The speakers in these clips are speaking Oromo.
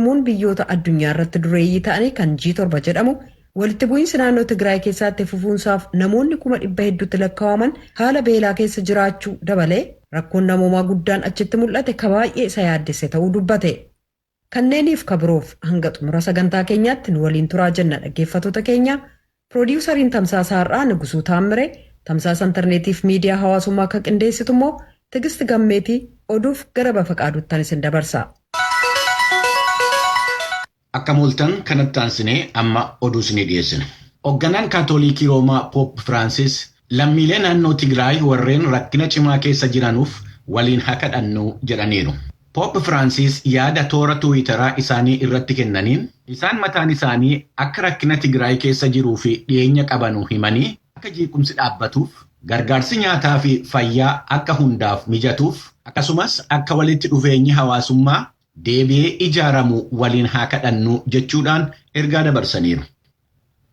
gurmuun biyyoota addunyaa irratti dureeyyii ta'anii kan G7 jedhamu walitti bu'iinsi naannoo Tigraay keessatti fufuunsaaf namoonni 100,000 hedduutti lakkaa'aman haala beelaa keessa jiraachuu dabalee rakkoon namoomaa guddaan achitti mul'ate ka baay'ee isa yaaddesse ta'uu dubbate. Kanneeniif kabiroof hanga xumura sagantaa keenyaatti nu waliin turaa jenna dhaggeeffattoota keenya. Piroodyuusariin Tamsaasa Har'aa Nugusuu Taammiree, Tamsaasa Intarneetiif miidiyaa hawaasummaa akka qindeessitu immoo Tigisti Gammeetii oduuf gara Bafaqaaduuttan isin dabarsa. Akka mooltan kanatti aansinee amma oduu isinii dhiyeessina. Hoogganaan Kaatoolikii Roomaa Poop Firaansis lammiilee naannoo Tigraay warreen rakkina cimaa keessa jiranuuf waliin haa kadhannu jedhaniiru. Poop Firaansis yaada toora Tiwiitaraa isaanii irratti kennaniin isaan mataan isaanii akka rakkina Tigraay keessa jiruu fi dhiyeenya qabanu himanii akka jeequmsi dhaabbatuuf gargaarsi nyaataa fi fayyaa akka hundaaf mijatuuf akkasumas akka walitti dhufeenyi hawaasummaa deebi'ee ijaaramu waliin haa kadhannu jechuudhaan ergaa dabarsaniiru.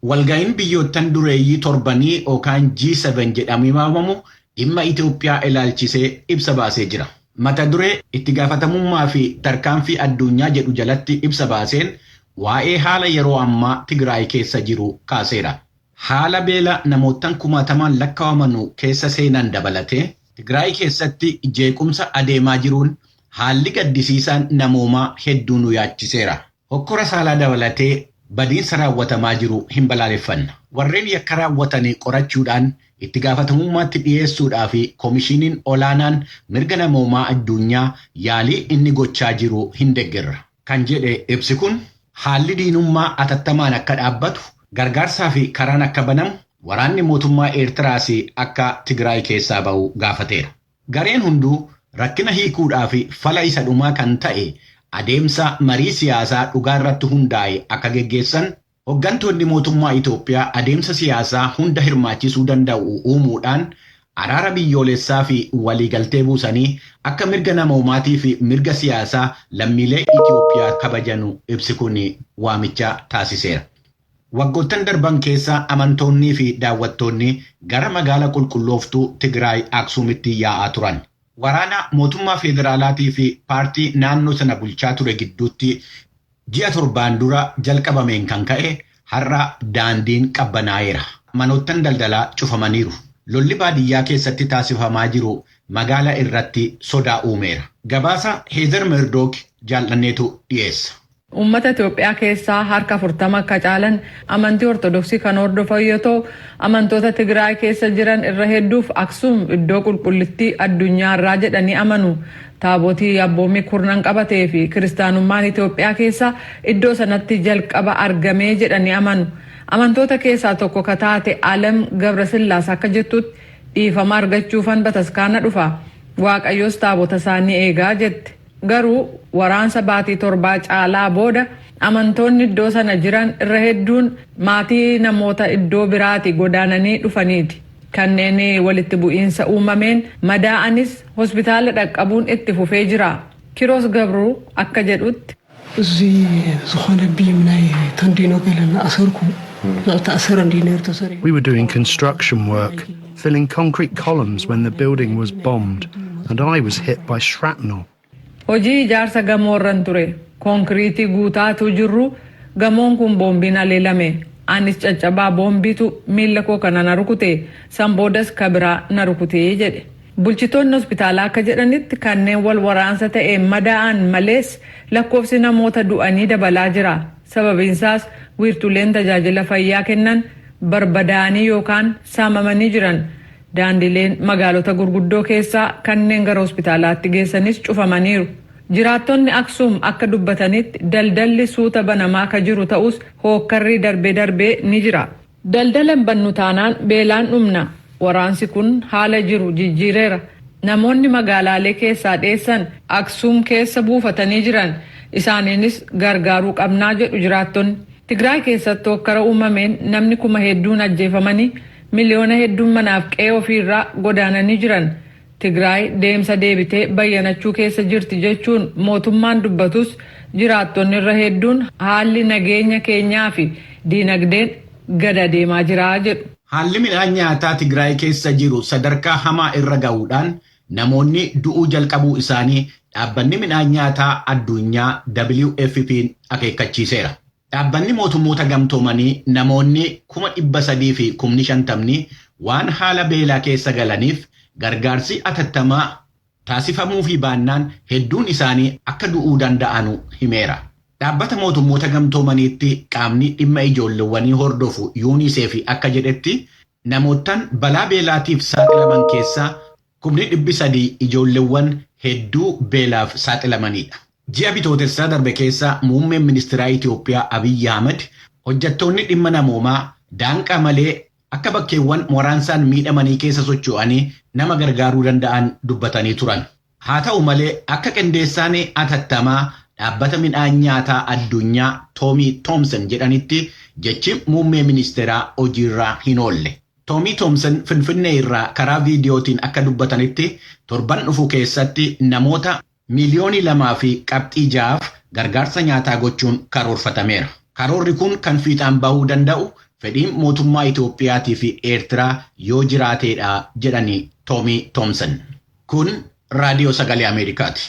Walga'iin biyyoottan dureeyyii torbanii yookaan G7 jedhamee waamamu dhimma Itoophiyaa ilaalchisee ibsa baasee jira. Mata duree itti gaafatamummaa fi tarkaanfii addunyaa jedhu jalatti ibsa baaseen waa'ee haala yeroo ammaa Tigraay keessa jiru kaaseera. Haala beela namoottan 1,000 lakkaa'amanu keessa seenan dabalatee Tigraay keessatti jeequmsa adeemaa jiruun haalli gaddisiisaan namoomaa hedduu nu yaachiseera. Hokkora saalaa dabalatee badiinsa raawwatamaa jiru hin balaaleffanna. Warreen yakka raawwatanii qorachuudhaan itti gaafatamummaatti dhiyeessuudhaa fi koomishiniin olaanaan mirga namoomaa addunyaa yaalii inni gochaa jiru hin deeggarra. Kan jedhe ibsi kun haalli diinummaa atattamaan akka dhaabbatu gargaarsaa fi karaan akka banamu waraanni mootummaa Eertiraas akka Tigraay keessaa ba'u gaafateera. Gareen hunduu rakkina hiikuudhaa fi fala isa dhumaa kan ta'e adeemsa marii siyaasaa dhugaa irratti hundaa'e akka geggeessan hooggantoonni mootummaa Itoophiyaa adeemsa siyaasaa hunda hirmaachisuu danda'u uumuudhaan araara biyyoolessaa fi waliigaltee buusanii akka mirga namoomaatii fi mirga siyaasaa lammiilee Itoophiyaa kabajanu ibsi kun waamicha taasiseera. Waggoottan darban keessa amantoonnii fi daawwattoonni gara magaalaa qulqullooftuu Tigraay Aksuumitti yaa'aa turan. Waraana mootummaa federaalaatii fi paartii naannoo sana bulchaa ture gidduutti ji'a 7 dura jalqabameen kan ka'e har'a daandiin qabbanaa'eera. Manoottan daldalaa cufamaniiru. Lolli baadiyyaa keessatti taasifamaa jiru magaalaa irratti sodaa uumeera. Gabaasa Heezer Merdook jaallanneetu dhiyeessa. Uummata Itoophiyaa keessaa harka 40 akka caalan amantii Ortodoksii kan hordofan yoo ta'u, amantoota Tigraay keessa jiran irra hedduuf Aksuum iddoo qulqullittii addunyaa irraa jedhanii amanu. Taabotii abboommii kurnan qabatee fi kiristaanummaan Itoophiyaa keessa iddoo sanatti jalqaba argamee jedhanii amanu. Amantoota keessaa tokko ka taate Alam Gabrasillaas akka jettutti dhiifama argachuufan bataskaana dhufa. Waaqayyoos taabota isaanii eegaa jette. Garuu waraansa baatii 7 caalaa booda amantoonni iddoo sana jiran irra hedduun maatii namoota iddoo biraati godaananii dhufaniiti. Kanneen walitti bu'iinsa uumameen madaa'anis hospitaala dhaqqabuun itti fufee jira. Kiroos Gabruu akka jedhutti We were doing construction work, filling concrete columns when the building was bombed and I was hit by shrapnel. Hojii ijaarsa gamoorran ture. Konkiriitii guutaatu jirru gamoon kun boombiin aleelame. Anis caccabaa boombiitu miila koo kana na rukute. San boodas kabiraa na rukutee jedhe. Bulchitoonni hospitaalaa akka jedhanitti kanneen wal waraansa ta'een madaa'an malees lakkoofsi namoota du'anii dabalaa jira. Sababiinsaas wiirtuleen tajaajila fayyaa kennan barbadaa'anii yookaan saamamanii jiran. Daandileen magaalota gurguddoo keessaa kanneen gara hospitaalaatti geessanis cufamaniiru. Jiraattonni Aksuum akka dubbatanitti daldalli suuta banamaa ka jiru ta'us hookkarrii darbee ni jira. Daldalan bannu taanaan beelaan dhumna. Waraansi kun haala jiru jijjiireera. Namoonni magaalaalee keessaa dheessan Aksuum keessa buufatanii jiran. Isaaniinis gargaaruu qabnaa jedhu jiraattonni. Tigraay keessatti hokkara uumameen namni 1,000 ajjeefamanii miliyoona hedduun manaaf qe'ee ofiirraa godaananii jiran. Tigraay deemsa deebitee bayyanachuu keessa jirti jechuun mootummaan dubbatus jiraattonni irra hedduun haalli nageenya keenyaa fi diinagdeen gada deemaa jira jedhu. Haalli midhaan nyaataa Tigraay keessa jiru sadarkaa hamaa irra ga'uudhaan namoonni du'uu jalqabuu isaanii dhaabbanni midhaan nyaataa addunyaa WFP akeekkachiiseera. Dhaabbanni mootummoota gamtoomanii namoonni 350,000 waan haala beelaa keessa galaniif gargaarsi atattamaa taasifamuu fi baannaan hedduun isaanii akka du'uu danda'anu himeera. Dhaabbata mootummoota gamtoomaniitti qaamni dhimma ijoolleewwanii hordofu UNICEF akka jedhetti namootaan balaa beelaatiif saaxilaman keessaa 300,000 ijoolleewwan hedduu beelaaf saaxilamanidha. Ji'a bitootessaa darbe keessa muummeen ministeeraa Itoophiyaa Abiyyi Ahmed hojjettoonni dhimma namoomaa daanqaa malee akka bakkeewwan waraansaan miidhamanii keessa socho'anii nama gargaaruu danda'an dubbatanii turan. Haa ta'u malee akka qindeessaan atattamaa dhaabbata midhaan nyaataa addunyaa Toomi Toomsen jedhanitti jechi muummee ministeeraa hojiirraa hin oolle. Toomi Toomsen Finfinnee irraa karaa viidiyootiin akka dubbatanitti torban dhufu keessatti namoota 2.6 gargaarsa nyaataa gochuun karoorfatameera. Karoorri kun kan fiixaan bahuu danda'u fedhiin mootummaa Itoophiyaatii fi Eertiraa yoo jiraateedha jedhanii Toomi Toomsen. Kun raadiyoo sagalee Ameerikaati.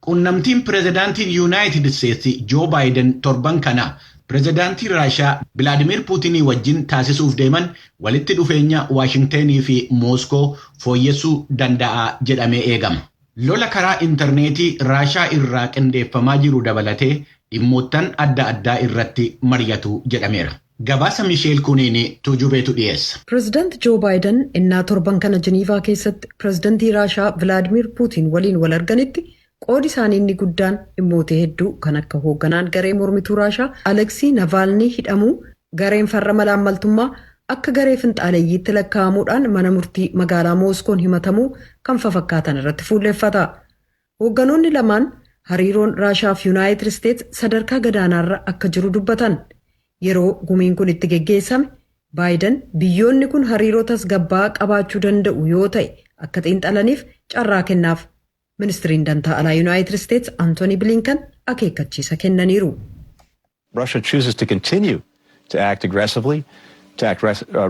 Quunnamtiin pirezidaantiin Yuunaayitid Steetsi Joo Baayiden torban kana pirezidaantii Raashaa Vilaadimir Puutinii wajjin taasisuuf deeman walitti dhufeenya Waashingtenii fi Mooskoo fooyyessuu danda'a jedhamee eegama. Lola karaa intarneetii Raashaa irraa qindeeffamaa jiru dabalatee dhimmoottan adda addaa irratti mari'atu jedhameera. Gabaasa Misheel Kuniini tujubeetu dhiyeessa. Pireezidaanti Joo Baayiden innaa torban kana Jeniivaa keessatti pireezidaantii Raashaa Vilaadimir Puutiin waliin wal arganitti qoodi isaanii inni guddaan dhimmoota hedduu kan akka hoogganaan garee mormituu Raashaa Aleksii Navaalnii hidhamuu gareen farra malaammaltummaa akka garee finxaaleeyyiitti lakkaa'amuudhaan mana murtii magaalaa Mooskoon himatamuu kan fakkaatan irratti fuulleeffata. Hoogganoonni lamaan hariiroon Raashaa fi Yuunaayitid Steets sadarkaa gadaanaarra akka jiru dubbatan. Yeroo gumiin kun itti geggeessame Baayiden biyyoonni kun hariiroo tasgabbaa'aa qabaachuu danda'u yoo ta'e akka xiinxalaniif carraa kennaaf. Ministiriin dantaa alaa Yuunaayitid Steets Antooni Bilinkan akeekkachiisa kennaniiru. Russia chooses to continue to act aggressively, to act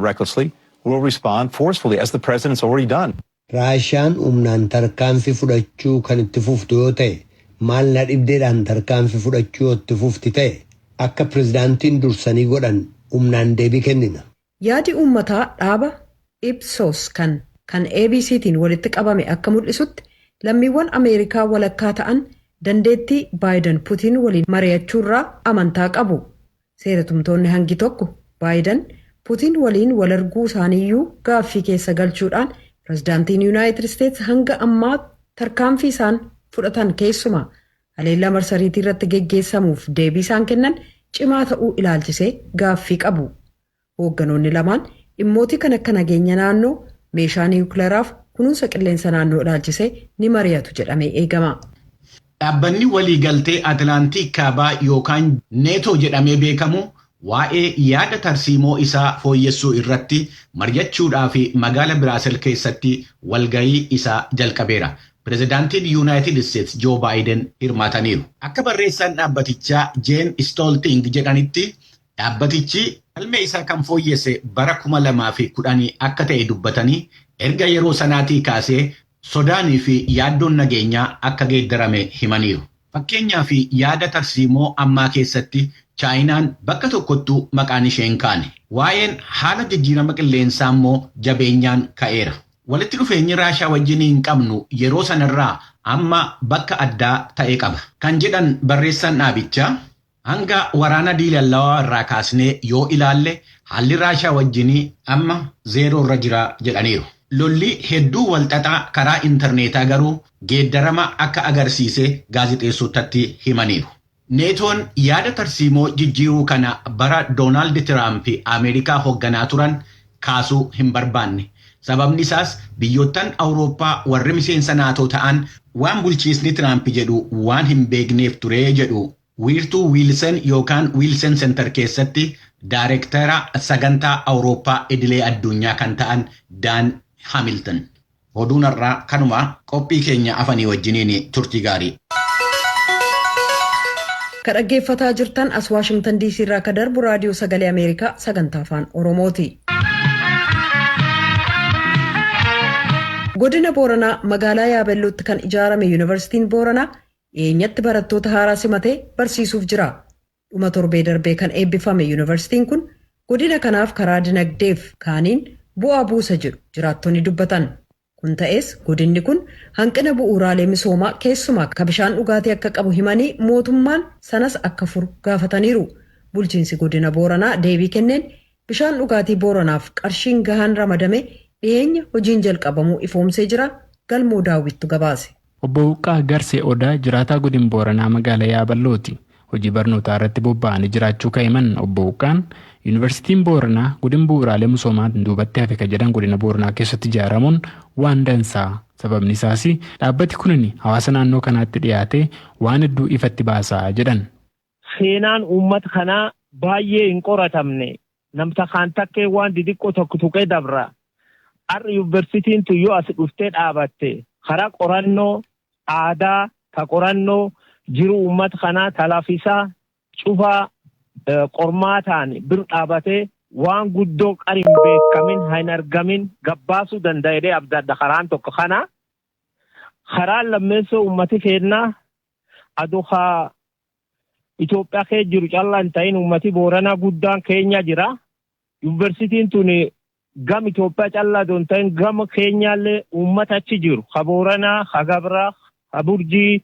recklessly, will respond forcefully, as the president's already done. Raashaan humnaan tarkaanfii fudhachuu kan itti fuftu yoo ta'e, maal na dhibdeedhaan tarkaanfii fudhachuu yoo itti fufti ta'e, akka pirezidaantiin dursanii godhan humnaan deebii kennina. Yaadi uummataa dhaaba Ipsos kan ABCtiin walitti qabame akka mul'isutti lammiiwwan Ameerikaa walakkaa ta'an dandeettii Baayiden Puutiin waliin mari'achuurraa amantaa qabu. Seeratumtoonni hangi tokko Baayiden Puutiin waliin wal arguu isaaniiyyuu gaaffii keessa galchuudhaan pireezidaantiin Yuunaayitid Steets hanga ammaa tarkaanfii isaan fudhatan keessumaa haleellaa marsariitii irratti geggeessamuuf deebii isaan kennan cimaa ta'uu ilaalchisee gaaffii qabu. Hoogganoonni lamaan dhimmoota kan akka nageenya naannoo, meeshaa niwukileeraaf kunuunsa qilleensa naannoo ilaalchisee ni mari'atu jedhamee eegama. Dhaabbanni waliigaltee Atilaantii Kaabaa yookaan Neetoo jedhamee beekamu waa'ee yaada tarsiimoo isaa fooyyessuu irratti mari'achuudhaaf magaala Biraasel keessatti walgahii isaa jalqabeera. Pireezidaantiin Yuunaayitid Steets Joo Baayiden hirmaataniiru. Akka barreessaan dhaabbatichaa Jeen Stolting jedhanitti dhaabbatichi galmee isaa kan fooyyesse bara 2010 akka ta'e dubbatanii erga yeroo sanaatii kaasee sodaanii fi yaaddoon nageenyaa akka geeddarame himaniiru. Fakkeenyaaf yaada tarsiimoo ammaa keessatti Chaayinaan bakka tokkottuu maqaan ishee hin kaane. Waa'een haala jijjiirama qilleensaa immoo jabeenyaan ka'eera. Walitti dhufeenyi Raashaa wajjin hin qabnu yeroo sanarraa amma bakka addaa ta'e qaba. Kan jedhan barreessaan dhaabichaa hanga waraana diilallawaa irraa kaasnee yoo ilaalle haalli Raashaa wajjin amma zeeroo irra jira jedhaniiru. Lolli hedduu walxaxaa karaa intarneetaa garuu geeddarama akka agarsiise gaazexeessotatti himaniiru. Neetoon yaada tarsiimoo jijjiiruu kana bara Doonaald Tiraamp Ameerikaa hoogganaa turan kaasuu hin barbaanne. Sababni isaas biyyoottan Awurooppaa warri miseensa naatoo ta'an waan bulchiisni Tiraamp jedhu waan hin beekneef ture jedhu wiirtuu Wiilsen yookaan Wiilsen Center keessatti Daayireektara sagantaa Awurooppaa idilee addunyaa kan ta'an Daan Hamilton. Oduun irraa kanuma qophii keenya afanii wajjiniin turtii gaarii. Kan dhaggeeffataa jirtan as Waashingtan DC irraa kan darbu raadiyoo sagalee Ameerikaa sagantaa afaan Oromooti. Godina Booranaa magaalaa Yaabellootti kan ijaarame Yuunivarsiitiin Booranaa dhiyeenyatti barattoota haaraa simatee barsiisuuf jira. Dhuma torbee darbee kan eebbifame Yuunivarsiitiin kun godina kanaaf karaa dinagdeef kaaniin bu'aa buusa jedhu jiraattonni dubbatan. Kun ta'es godinni kun hanqina bu'uuraalee misoomaa keessumaa akka bishaan dhugaatii akka qabu himanii mootummaan sanas akka furu gaafataniiru. Bulchiinsi godina Booranaa deebii kenneen bishaan dhugaatii Booranaaf qarshiin gahaan ramadame dhiyeenya hojiin jalqabamuu ifoomsee jira. Galmoo daawwittu gabaase. Obbo Huqqaa Garsee Odaa jiraataa godina Booranaa magaalaa Yaaballooti. Hojii barnootaa irratti bobba'anii jiraachuu ka'eman Obbo Huqqaan Yuunivarsiitiin Booranaa godina bu'uuraalee misoomaa duubatti hafe kan jedhan godina Booranaa keessatti ijaaramuun waan dansaa. Sababni isaas dhaabbati kunin hawaasa naannoo kanaatti dhiyaatee waan hedduu ifatti baasaa jedhan. Seenaan uummata kanaa baay'ee hin qoratamne namta kaan takkee waan didiqqoo tokko tuqee dabra. Har'a yuunivarsiitiin tuyyoo as dhuftee dhaabatte karaa qorannoo aadaa ka qorannoo jiru uummata kanaa talaafisaa cufaa qormaataan bir dhaabatee waan guddoo qarin beekamin hin argamin gabbaasuu danda'ee abdadda karaan tokko kana karaan lammeessoo uummati kennaa aduhaa Itoophiyaa kee jiru callaa hin ta'in uummati Booranaa guddaan keenya jira. Yuunivarsiitiin tun gam Itoophiyaa callaa don ta'in gama keenyaallee uummata achi jiru. Ha Booranaa, ha Gabraa, ha Burjii,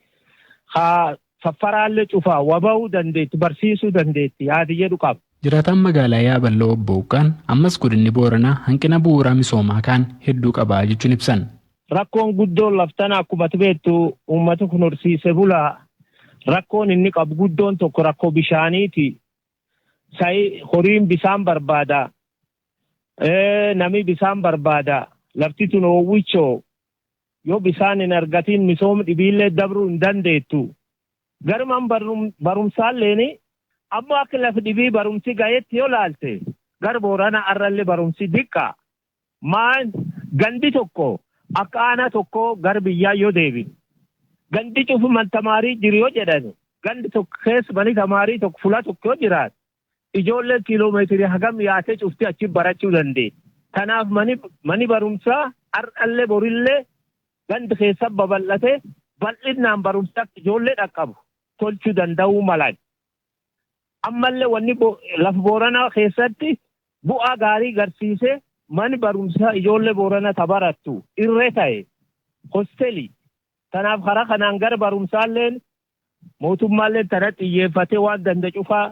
ha Saffaraallee cufaa waba'uu dandeetti, barsiisuu dandeetti yaadi jedhu qaba. Jiraataan magaalaa Yaaballoo Obbo Huqqaan ammas godinni Booranaa hanqina bu'uuraa misoomaa kaan hedduu qabaa jechuun ibsan. Rakkoon guddoon laftana akkuma beektu uummata kun horsiise bulaa. Rakkoon inni qabu guddoon tokko rakkoo bishaaniiti. Sa'i horiin bisaan barbaada. Nami bisaan barbaada. Lafti tun oowwichoo yoo bisaan hin argatiin misooma dhibiillee dabruu hin dandeettu. Garumaan barumsaalleen amma akka lafa dhibii barumsi gaheetti yoo laalte gar Booranaa arrallee barumsi diqqaa. Maan gandi tokko akka aanaa tokko gar biyyaa yoo deebi. Gandi cufu man tamaarii jiru yoo jedhan gandi tokko keessa mani tamaarii tokko fula tokko yoo jiraat ijoollee kiiloomeetirii hagam yaatee cufti achi barachuu dandeenya. Kanaaf mani barumsaa har'allee borillee gandi keessa babal'ate bal'inaan barumsaa ijoollee dhaqqabu tolchuu danda'uu malan. Ammallee wanni lafa Booranaa keessatti bu'aa gaarii garsiisee mani barumsaa ijoollee Booranaa tabarattu irree ta'e hosteelii. Kanaaf karaa kanaan gara barumsaalleen mootummaalleen tana xiyyeeffatee waan danda'uufaa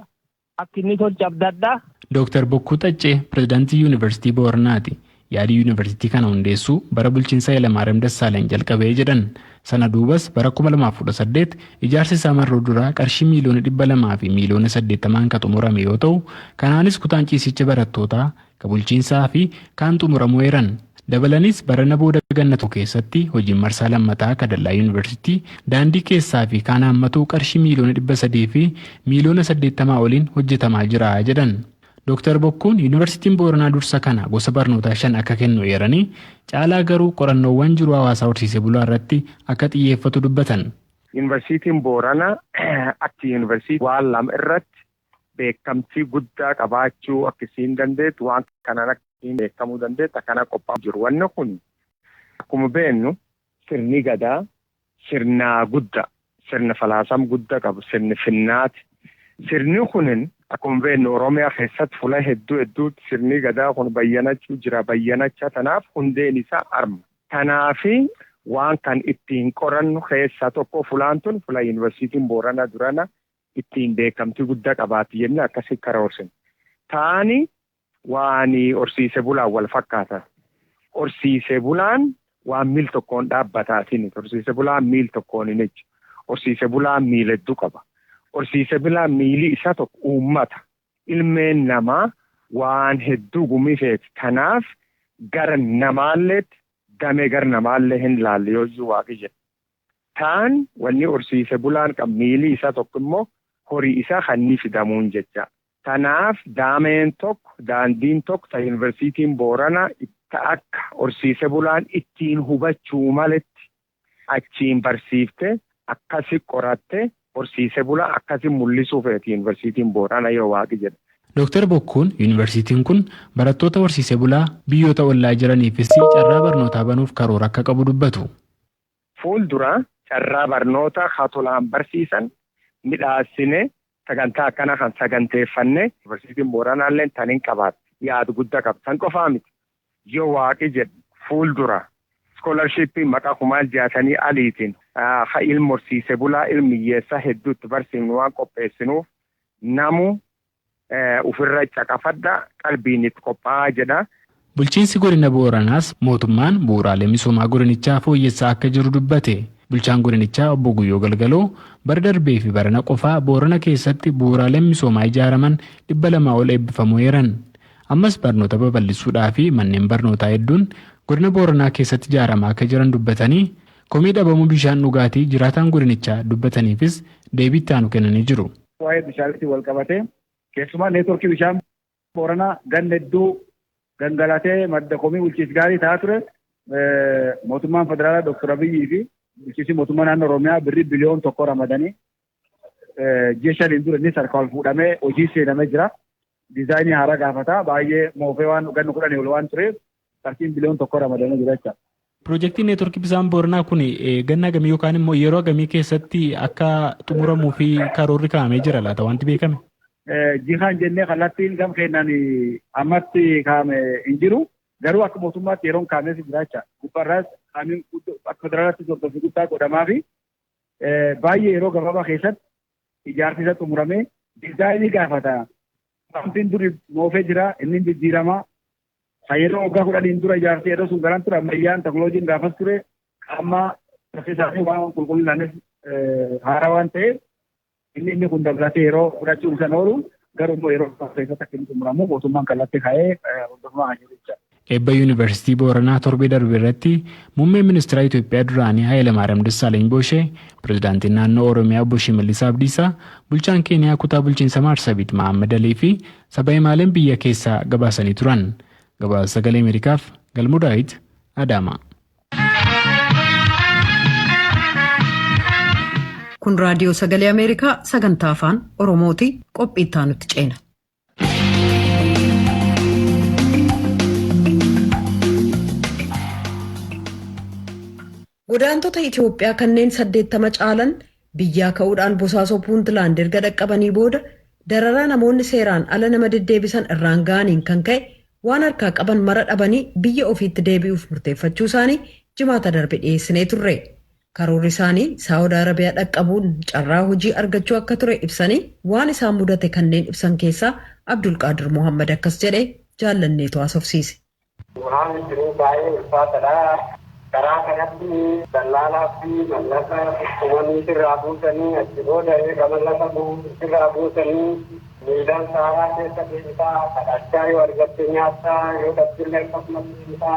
akka inni tolcha abdaddaa. Dr. Bokkuu Xaccee pirezidaantii Yuunivarsiitii Booranaati. Yaadii Yuunivarsiitii kana hundeessuu bara bulchiinsa Hayilamaariyaam Dassaalany jalqabee jedhan. Sana duubas bara 2018 ijaarsi isaa marroo duraa qarshii miiliyoona 200 fi miiliyoona 80 kan xumurame yoo ta'u, kanaanis kutaan ciisicha barattootaa kan bulchiinsaa fi kaan xumurameeran. Dabalanis barana booda gannatu keessatti hojiin marsaa lammataa akka dallaa Yuunivarsiitii daandii keessaa fi kaan hammatu qarshii miiliyoona 300 fi miiliyoona 80 oliin hojjetamaa jira jedhan. Dr. Bokkuun Yuunivarsiitiin Booranaa dursa kana gosa barnootaa 5 akka kennu eeranii caalaa garuu qorannoowwan jiru hawaasaa horsiisee bulaa irratti akka xiyyeeffatu dubbatan. Yuunivarsiitiin Booranaa akka yuunivarsiitii waan lama irratti beekamtii guddaa qabaachuu akkasiin dandeettu waan kanaan akka beekamuu dandeetta kana qophaa'aa jiru. Wanni kun akkuma beeknu sirni gadaa sirna guddaa sirna falaasama guddaa qabu sirni finnaati. Sirni kunin akkuma beeknu Oromiyaa keessatti fuula hedduutti sirni gadaa kun bayyanachuu jira. Bayyanachaa tanaaf hundeen isaa arma. Kanaafi waan kan ittiin qorannu keessaa tokko fulaan tun fuula Yuunivarsiitiin Booranaa durana ittiin beekamtii guddaa qabaatti jennee akkasii karoorsine. Taani waan horsiise bulaan wal fakkaata. Horsiise bulaan waan miil tokkoon dhaabbataatiin. Horsiise bulaan miil tokkoon hin ejju. Horsiise bulaan miil hedduu qaba. Horsiise bulaan miilli isaa tokko uummata. Ilmeen namaa waan hedduu gumifeeti. Kanaaf gara namaalleetti damee gara namaallee hin laalle yoo jiru waaqi jedha. Taan wanni horsiise bulaan qabu miilli isaa tokko immoo horii isaa kan fidamuun jecha. Kanaaf daameen tokko daandiin tokko ta Yuunivarsiitiin Booranaa itti akka horsiise bulaan ittiin hubachuu maletti achiin barsiifte akkasi qoratte horsiise bulaa akkasi mul'isuuf Yuunivarsiitiin Booranaa yoo waaqi jedha. Dr. Bokkuun yuunivarsiitiin kun barattoota horsiisee bulaa biyyoota ollaa jiraniifis carraa barnootaa banuuf karoora akka qabu dubbatu. Fuuldura carraa barnoota hatolaan barsiisan midhaasine sagantaa akkana kan saganteeffanne yuunivarsiitiin Booranaallee taniin qabaatti yaadu guddaa qaba. San qofaa miti yoo waaqi jedhu fuuldura iskoolarshiippii maqaa kumaal jaatanii aliitiin ha ilma horsiisee bulaa ilmiyyeessa hedduutti barsiifnu waan qopheessinuuf namu ofirra caqafadha qalbiin itti qophaa'aa jedha. Bulchiinsi godina Booranaas mootummaan bu'uuraalee misoomaa godinichaa fooyyessaa akka jiru dubbate. Bulchaan godinichaa obbo Guyyoo Galgaloo bara darbee fi barana qofaa Boorana keessatti bu'uuraaleen misoomaa ijaaraman 200 ol eebbifamuu eeran. Ammas barnoota babal'isuudhaa fi manneen barnootaa hedduun godina Booranaa keessatti ijaaramaa akka jiran dubbatanii komii dhabamuu bishaan dhugaatii jiraataan godinichaa dubbataniifis deebii itti aanu kennanii jiru. Waa'ee bishaanitti wal qabatee keessumaa neetworkii bishaan Booranaa ganna hedduu gangalatee madda komii bulchiinsa gaarii ta'aa ture. Mootummaan federaalaa Dr. Abiyyii fi bulchiinsi mootummaa naannoo Oromiyaa birrii biliyoon 1 ramadanii ji'a 5 dura innis harkaan fuudhamee hojii seenamee jira. Diizaayinii haaraa gaafata baay'ee moofee waan ganna 10 ol waan tureef qarshii biliyoon 1 ramadanii jira jecha. Piroojeektiin neetworkii bishaan Booranaa kun ganna gamii yookaan immoo yeroo gamii keessatti akka xumuramuu fi karoorri kaa'amee jira laata wanti beekame? Jihaan jennee kallattiin gam keennan ammatti kaa'ame hin jiru. Garuu akka mootummaatti yeroon kaa'amee jira jecha. Gubbaarraas kaa'amiin akka federaalaatti hordofii guddaa godhamaa fi baay'ee yeroo gabaabaa keessatti ijaarsi isa xumuramee diizaayinii gaafata. Wantiin duri moofee jira inni jijjiiramaa. Yeroo waggaa 10 dura ijaarsi yeroo sun garan ture ammayyaan teknooloojiin gaafas ture amma isaanii waan qulqullinaanis haaraa waan ta'eef inni kun dabalatee yeroo fudhachuun san oolu garuu immoo yeroo keessatti akka inni xumuramu mootummaan kallattii kaa'ee hordofamaa kan jiru jechuudha. Eebba Yuunivarsiitii Booranaa torbee darbe irratti muummeen ministeera Itoophiyaa duraanii Hayilamaariyaam Dassaalany Booshee, pirezidaantiin naannoo Oromiyaa obbo Shimallis Abdiisaa, bulchaan Keeniyaa kutaa bulchiinsa Maarsabiit Mahammad Alii fi saba himaaleen biyya keessaa gabaasanii turan. Gabaasa Sagalee Ameerikaaf Galmuu Daawit Adaama. Kun raadiyoo Sagalee Ameerikaa sagantaa afaan Oromooti qophii itti aanutti ceena. Godaantota Itoophiyaa kanneen 80 caalan biyyaa ka'uudhaan Bosaasoo Puuntlaand erga dhaqqabanii booda dararaa namoonni seeraan ala nama deddeebisan irraan ga'aniin kan ka'e waan harkaa qaban mara dhabanii biyya ofiitti deebi'uuf murteeffachuu isaanii jimaata darbe dhiyeessinee turre. Karoorri isaanii Saawud Arabiyaa dhaqqabuun carraa hojii argachuu akka ture ibsanii waan isaan mudate kanneen ibsan keessaa Abdulqaadir Mohammad akkas jedhee jaallanneetu haasofsiise. Waan jiru baay'ee ulfaatadha. Karaa kanatti dallaalaa fi mallaqa uummanni sirraa buusanii achi booda mallaqa sirraa buusanii miidhaan saaraa keessa deebisaa kadhachaa yoo argatte nyaattaa yoo dhabdillee akkasumas deebisaa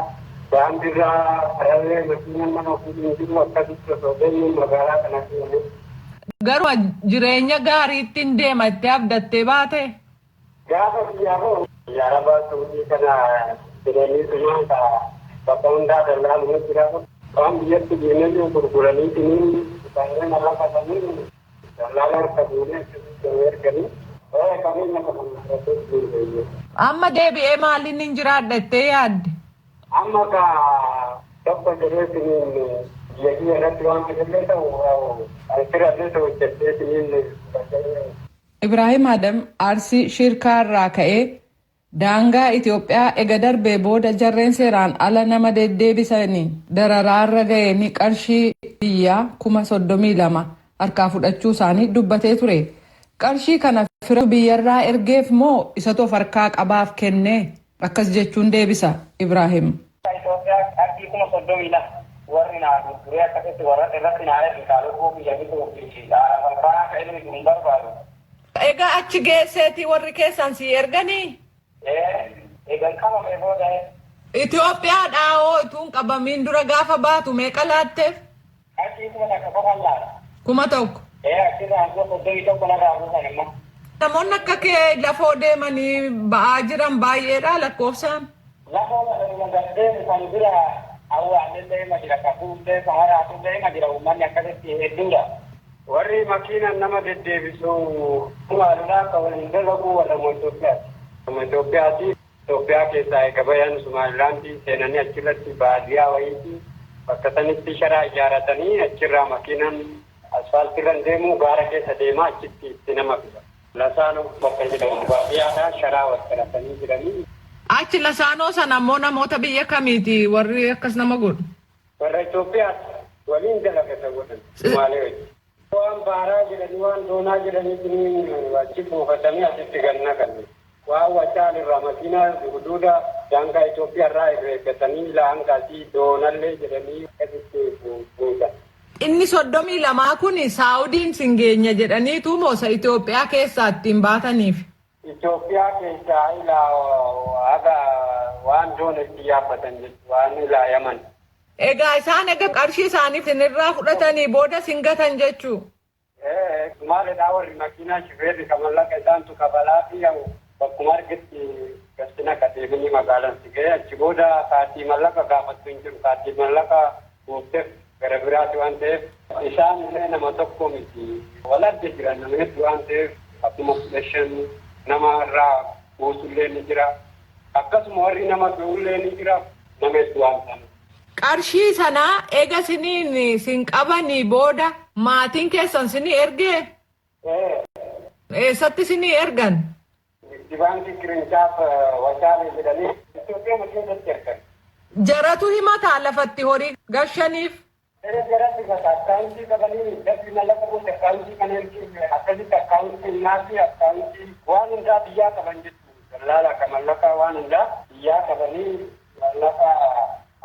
daandiirraa karallee makiinaan mana ofiitiin jiru akkasitti osoo deemnu magaalaa kana seene. Garuu jireenya gaariitti hin deema itti abdattee baate? Gaafa biyyaa hoo biyya arabaa suudii kana jireenyi sumaa bakka hundaa dallaaluma jira waan biyyatti deemanii gurguraniitiin baay'ee nama fatanii dallaala harka buunee erganii qabeenya qaban. Amma deebi'ee maaliin hin jiraadhattee yaadde? Amma ka tokko jireetiin biyya biyya irratti waan fedhallee ta'u asirratti ta'u hojjetteetiin. Ibraahim Adam Arsii Shirkaa irraa ka'ee daangaa Itoophiyaa ega darbee booda jarreen seeraan ala nama deddeebisanii dararaarra ga'anii qarshii biyyaa 32,000 harkaa fudhachuu isaanii dubbatee ture. Qarshii kana fira biyyarraa ergeef moo isatu of harkaa qabaaf kennee akkas jechuun deebisa Ibraahim. Itoophiyaa qarshii 32,000 warri naa gurguree akkasitti warra irratti naa ergitaaluu biyya bituufi dhaabbataa ka'ee hin barbaadu. Egaa achi geesseetii warri keessan si erganii? Egan qabamee booda. Itoophiyaa dhaawoo ituun qabamiin dura gaafa baatu meeqa laatteef? Qarshii 1,000 laata. 1,000. Achirraa gosoonni tokko narraa buusan immoo. Namoonni akka kee lafoo deemanii ba'aa jiran baay'eedha lakkoofsaan. Lafoo deemanii kan bira awwaallee deema jira kakuullee samaraatu deema jira uummanni akkasitti hedduudha. warri makiina nama deddeebisu maalidhaa kan waliin dalagu warra Itoophiyaati. Itoophiyaa keessaa gabayaan Sumaalilaandii seenanii achirratti baadiyyaa wayiiti bakka sanitti sharaa ijaaratanii achirraa makiinaan asfaaltiirra deemu gaara keessa deemaa achitti itti nama fida. Lasaanoo bakka jedhamu baadiyyaadhaa sharaa walqabatanii jiranii. Achi Lasaanoo sana ammoo namoota biyya kamiiti warri akkas nama godhu? Warra Itoophiyaati waliin dalagata godhan Sumaalee wajjin. Waan baaraa jedhanii waan doonaa jedhanii achi buufatanii asitti ganna kanne. Waan wacaan irraa makiinaa huduuda daangaa Itoophiyaarraa irreeffatanii laangaasii doonallee jedhanii asitti buusan. Inni 32 kun Saawudiin singeenya jedhaniitu moosa Itoophiyaa keessaa ittiin baataniif. Itoophiyaa keessaa ilaa haga waan doona itti yaabbatan jechuudha waan ilaa Yaman. Egaa isaan egaa qarshii isaaniif irraa fudhatanii booda singatan jechuu. Maalidhaa warri makiinaa shifeerri kamallaqa isaantu kabalaa fi bakkuma argetti gastina kateefini magaalaan si ga'e achi booda kaartii mallaqa gaafattu hin jiru kaartii mallaqa buufteef gara biraati waan ta'eef isaan illee nama tokko miti waladde jiran nama hedduu waan ta'eef akkuma 15 nama irraa buusullee ni jira akkasuma warri nama fe'ullee ni jira nama hedduu waan ta'eef. Qarshii sanaa eega siniin sin qabanii booda maatiin keessan sinii ergee? Eessatti sinii ergan? Dibaankii Kiriinchaaf Wacaalee jedhanii Itoophiyaa keessatti ergan. Jaratu himataa lafatti horii gashaniif? Jaratti gata akkaawuntii qabanii dabbi mallaqa buute akkaawuntii kan ergin akkasitti akkaawuntii naasii akkaawuntii waan hundaa biyyaa qaban jechuudha. Dallaalaa kan mallaqa waan hundaa biyyaa qabanii mallaqa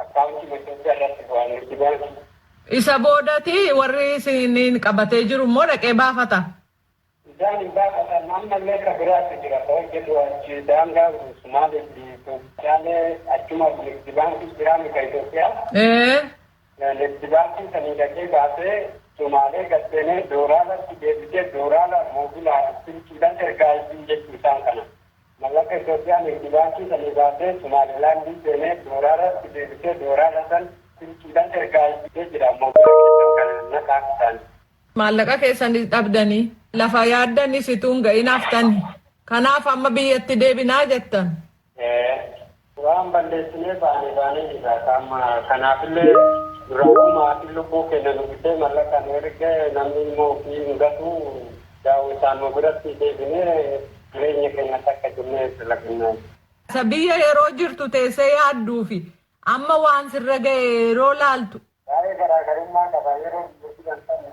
akkaawuntii Itoophiyaa irratti bu'an dibaankii. Isa boodati warri isiniin qabatee jiru immoo dhaqee baafata. Isaan hin baafatan ammallee kan biraatti jira ta'uu jedhu achi daangaa Sumaaleetti Itoophiyaalee achuma dibaankii biraami kan Itoophiyaa. Dibaankii sanii dhaqee baasee Sumaalee gatteenee dooraalatti deebisee dooraala moobila silkiidhaan ergaa jechuu isaan kana. Mallaqa Itoophiyaan dibaankii sanii baasee Sumaalilaandii seenee dooraalatti deebisee dooraala san silkiidhaan ergaa jira moobila keessan kana naqaa isaanii. Maallaqa keessanis dhabdanii lafa yaaddanis ituun ga'inaaf tani. Kanaaf amma biyyatti deebinaa jettan. Waan balleessinee baanee jira. Kanaafillee duraanumaatiin lubbuu kennan uffisee mallaqaan ergee namni immoo ofii hin gatu daawwi isaan biratti deebinee jireenya keenya takka jennee laqinnaa. Isa biyya yeroo jirtu teessee yaadduufi amma waan sirra ga'e yeroo laaltu. Baay'ee garaagarummaa qaba yeroo biyya jedhamtan.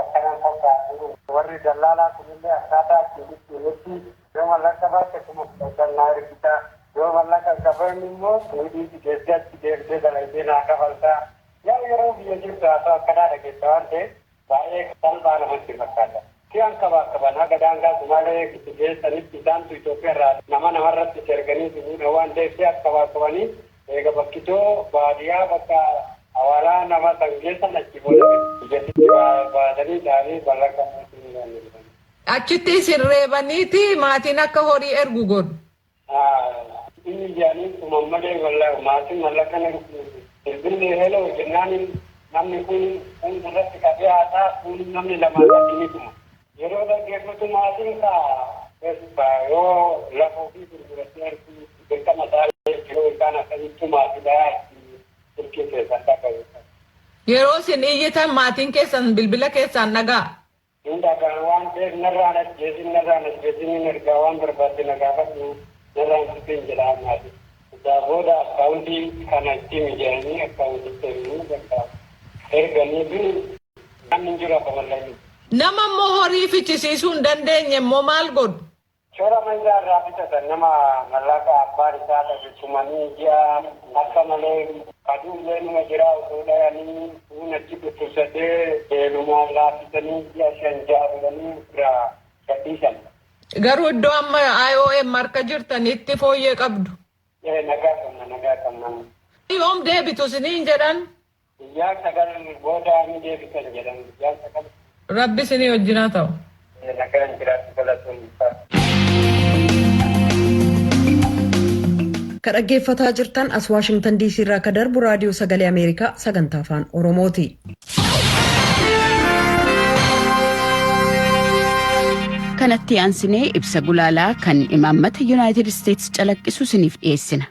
Akkanaan fakkaatu warri dallaalaa kunillee akkaataa ittiin yoo mallaqa baate kuma fudhannaa hirkisaa yoo mallaqa qaban immoo fuudhiiti keessatti deebisee dalagee naa kafaltaa yeroo biyya jirtu haasa'u akkanaa dhageessa waan ta'eef baay'ee salphaa namatti fakkaata. Si'an qaban haga daangaa Sumaalee itti geessanitti isaantu Itoophiyaa irraa namarratti erganii fuudhan waan ta'eef si'an qabanii eega bakkitoo baadiyyaa bakka awaalaa nama sangeessan achi biyyaatti baatanii ta'anii mallaqa achitti isin reebaniiti maatiin akka horii ergu godhu. Inni jaanii tumammalee maatiin mallaqa bilbilli heloo jennaan namni kun irratti qabee haasaa kun namni lamaan ni tuma. Yeroo dhaggeeffatu maatiin yoo lafa ofii gurguratee ergu dirqama ta'ee yeroo isaan akkasitti maatiidhaa turkii keessan dhaqabu. Yeroo isin iyyitan maatiin keessan bilbila keessaan dhagaa. Dhagaa waan ta'eef narraan ajjeesin ergaa waan barbaadde nagaafatu narraan sittiin jedhaa maatii. Isaa booda akkaawuntii kana itti mijaa'anii akkaawuntitti erganii fi namni jiru akka mallaqa. Nama immoo horii fichisiisuu hin dandeenye immoo maal godhu? Shoora manjaa irraa bitatan nama mallaqa abbaan isaa dhageessumanii ji'a akka malee kaduullee nama jiraa osoo dhayanii kun achi dhukkubsatee deelumaan laaffisanii ji'a 5 godhanii irraa gadhiisan. Garuu iddoo amma IOM harka jirtanitti fooyyee qabdu. Nagaa qabna. Yoom deebitu isiniin jedhan? Guyyaa 9 booda ni deebitan jedhan guyyaa 9. Rabbi isinii wajjinaa ta'u. Nagaan jiraatu galatuun. Kan dhaggeeffataa jirtan as Waashingtan DC irraa kan darbu raadiyoo sagalee Ameerikaa sagantaa afaan Oromooti. kanatti aansinee ibsa gulaalaa kan imaammata United States calaqqisu siniif dhiyeessina.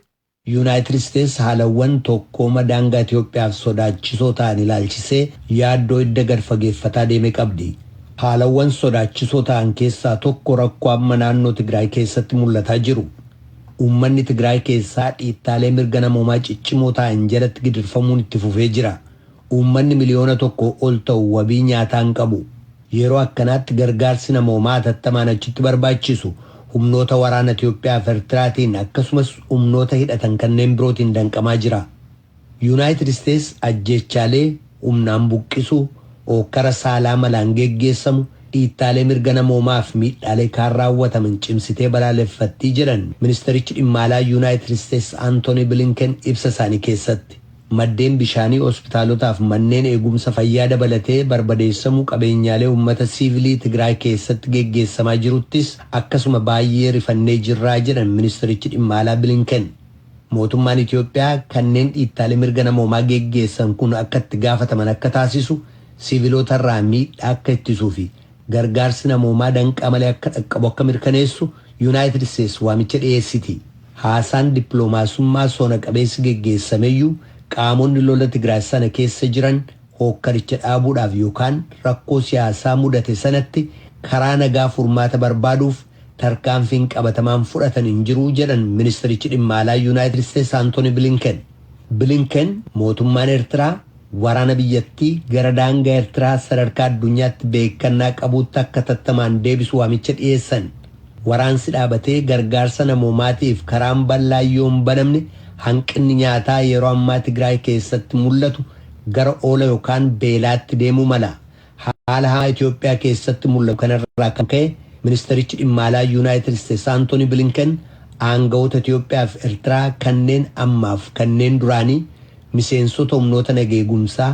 United States haalawwan tokkooma daangaa Itoophiyaaf sodaachisoo ta'an ilaalchisee yaaddoo idda gadfageeffataa deeme qabdi. Haalawwan sodaachisoo ta'an keessaa tokko rakkoo amma naannoo Tigraay keessatti mul'ataa jiru. Uummanni Tigraay keessaa dhiittaalee mirga namoomaa ciccimoo ta'an jalatti gidirfamuun itti fufee jira. Uummanni miliyoona 1 ol ta'u wabii nyaataa hin qabu. Yeroo akkanaatti gargaarsi namoomaa hatattamaan achitti barbaachisu humnoota waraana Itoophiyaa fi Eertiraatiin akkasumas humnoota hidhatan kanneen birootiin danqamaa jira. United States ajjeechaalee humnaan buqqisuu, ookkara saalaa malaan geggeessamu, dhiittaalee mirga namoomaa fi miidhaalee kaan raawwataman cimsitee balaaleffattii jedhan ministerichi dhimma alaa United States Anthony Blinken ibsa isaanii keessatti. Maddeen bishaanii hospitaalotaaf manneen eegumsa fayyaa dabalatee barbadeessamuu qabeenyaalee uummata siivilii Tigraay keessatti geggeessamaa jiruttis akkasuma baay'ee rifannee jirraa jedhan ministerichi dhimma alaa Blinken. Mootummaan Itoophiyaa kanneen dhiittaalee mirga namoomaa geggeessan kun akka itti gaafataman akka taasisu, siivilootarraa miidhaa akka ittisuu fi gargaarsi namoomaa danqaa malee akka dhaqqabu akka mirkaneessu United States waamicha dhiyeessiti. Haasaan dippiloomaasummaa soona qabeessi geggeessameyyuu qaamonni lola Tigraay sana keessa jiran hookkaricha dhaabuudhaaf yookaan rakkoo siyaasaa mudate sanatti karaa nagaa furmaata barbaaduuf tarkaanfiin qabatamaan fudhatan hin jiru jedhan ministerichi dhimma alaa United States Anthony Blinken. Blinken mootummaan Eertiraa waraana biyyattii gara daangaa Eertiraa sadarkaa addunyaatti beekannaa qabuutti akka tattamaan deebisu waamicha dhiyeessan. Waraansi dhaabatee gargaarsa namoomaatiif karaan bal'aa yoo hin banamne hanqinni nyaataa yeroo ammaa Tigraay keessatti mul'atu gara oola yookaan beelaatti deemuu mala. Haala hamaa Itoophiyaa keessatti mul'atu kanarraa kan ka'e ministerichi dhimma alaa United States Anthony Blinken aangawoota Itoophiyaa fi Eertiraa kanneen ammaaf kanneen duraanii miseensota humnoota nageegumsaa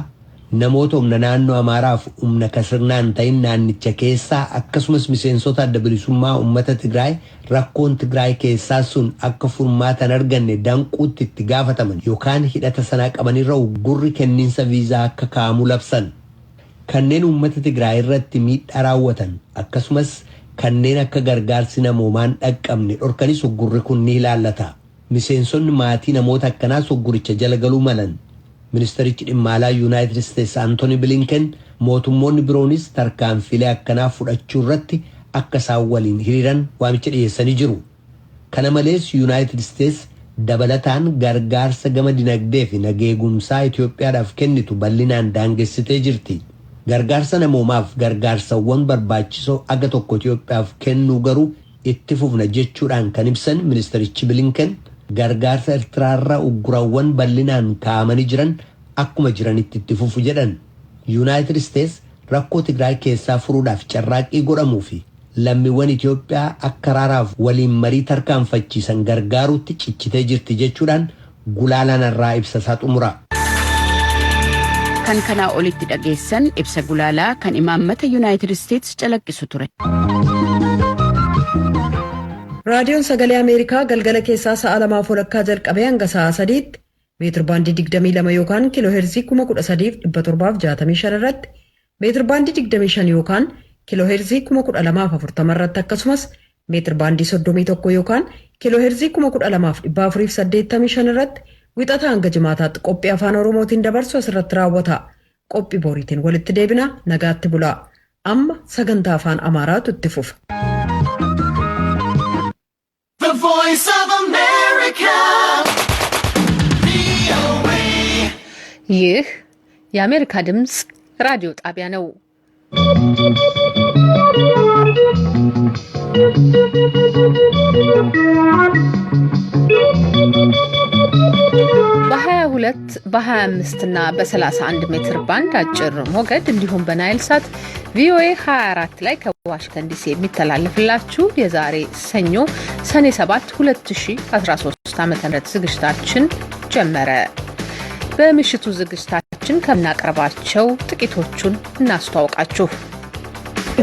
namoota humna naannoo Amaaraaf humna kasirnaan ta'in naannicha keessaa akkasumas miseensota adda bilisummaa uummata Tigraay rakkoon Tigraay keessaa sun akka furmaatan arganne danquutti itti gaafataman yookaan hidhata sanaa qabanirra uggurri kenniinsa viizaa akka kaa'amu labsan. Kanneen uummata Tigraay irratti miidhaa raawwatan akkasumas kanneen akka gargaarsi namoomaan dhaqqabne dhorkanis uggurri kun ni ilaallata. Miseensonni maatii namoota akkanaas ugguricha jala galuu malan. Ministerichi dhimma alaa United States Anthony Blinken mootummoonni biroonis tarkaanfilee akkanaa fudhachuu irratti akka isaan waliin hiriiran waamicha dhiyeessanii jiru. Kana malees United States dabalataan gargaarsa gama dinagdee fi nageegumsaa Itoophiyaadhaaf kennitu bal'inaan daangessitee jirti. Gargaarsa namoomaaf gargaarsawwan barbaachisoo aga tokko Itoophiyaaf kennuu garuu itti fufna jechuudhaan kan ibsan ministerichi Blinken gargaarsa Eertiraarraa uggurawwan bal'inaan kaa'amanii jiran akkuma jiranitti itti fufu jedhan. United States rakkoo Tigraay keessaa furuudhaaf carraaqqii godhamuu fi lammiiwwan Itoophiyaa akka raaraaf waliin marii tarkaanfachiisan gargaaruutti cichitee jirti jechuudhaan gulaalaan irraa ibsa isaa xumura. Kan kanaa olitti dhageessan ibsa gulaalaa kan imaammata United States calaqqisu ture. Raadiyoon Sagalee Ameerikaa galgala keessaa sa'a 2:00 jalqabee hanga sa'a 3tti meetir baandii 22 yookaan kiiloo heerzii 13,765 irratti meetir baandii 25 yookaan kiiloo heerzii 1240 irratti akkasumas meetir baandii 31 yookaan kiiloo heerzii 12,485 irratti wixata hanga jimaataatti qophii afaan Oromootiin dabarsu asirratti raawwata. Qophii boriitiin walitti deebina nagaatti bulaa. Amma sagantaa afaan Amaaraatu itti fufa. Voice of America. ይህ የአሜሪካ ድምጽ ራዲዮ ጣቢያ ነው። በ22 በ25 እና በ31 ሜትር ባንድ አጭር ሞገድ እንዲሁም በናይል ሳት ቪኦኤ 24 ላይ ከዋሽንግተን ዲሲ የሚተላለፍላችሁ የዛሬ ሰኞ ሰኔ 7 2013 ዓ.ም ዝግጅታችን ጀመረ። በምሽቱ ዝግጅታችን ከምናቀርባቸው ጥቂቶቹን እናስተዋውቃችሁ።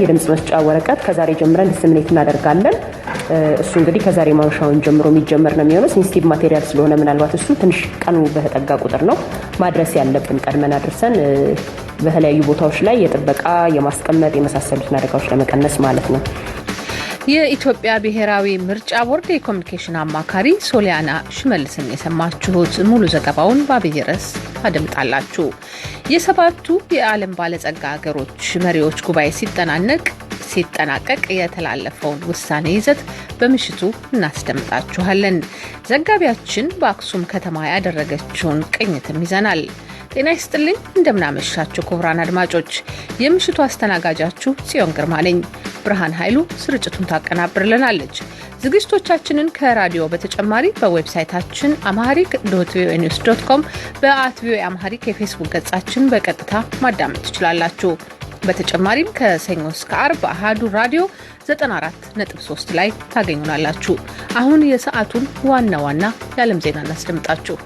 የድምጽ መስጫ ወረቀት ከዛሬ ጀምረን ዲስሚኔት እናደርጋለን። እሱ እንግዲህ ከዛሬ ማምሻውን ጀምሮ የሚጀመር ነው የሚሆነው። ሴንሲቲቭ ማቴሪያል ስለሆነ ምናልባት እሱ ትንሽ ቀኑ በተጠጋ ቁጥር ነው ማድረስ ያለብን ቀድመን አድርሰን በተለያዩ ቦታዎች ላይ የጥበቃ የማስቀመጥ የመሳሰሉትን አደጋዎች ለመቀነስ ማለት ነው። የኢትዮጵያ ብሔራዊ ምርጫ ቦርድ የኮሚኒኬሽን አማካሪ ሶሊያና ሽመልስን የሰማችሁት። ሙሉ ዘገባውን በአብይ ርዕስ አድምጣላችሁ። የሰባቱ የዓለም ባለጸጋ ሀገሮች መሪዎች ጉባኤ ሲጠናቀቅ የተላለፈውን ውሳኔ ይዘት በምሽቱ እናስደምጣችኋለን። ዘጋቢያችን በአክሱም ከተማ ያደረገችውን ቅኝትም ይዘናል። ጤና ይስጥልኝ፣ እንደምናመሻችሁ ክቡራን አድማጮች። የምሽቱ አስተናጋጃችሁ ጽዮን ግርማ ነኝ። ብርሃን ኃይሉ ስርጭቱን ታቀናብርልናለች። ዝግጅቶቻችንን ከራዲዮ በተጨማሪ በዌብሳይታችን amharic.voanews.com በ@voa amharic የፌስቡክ ገጻችን በቀጥታ ማዳመጥ ትችላላችሁ። በተጨማሪም ከሰኞ እስከ ዓርብ አሃዱ ራዲዮ 94.3 ላይ ታገኙናላችሁ። አሁን የሰዓቱን ዋና ዋና የዓለም ዜና እናስደምጣችሁ።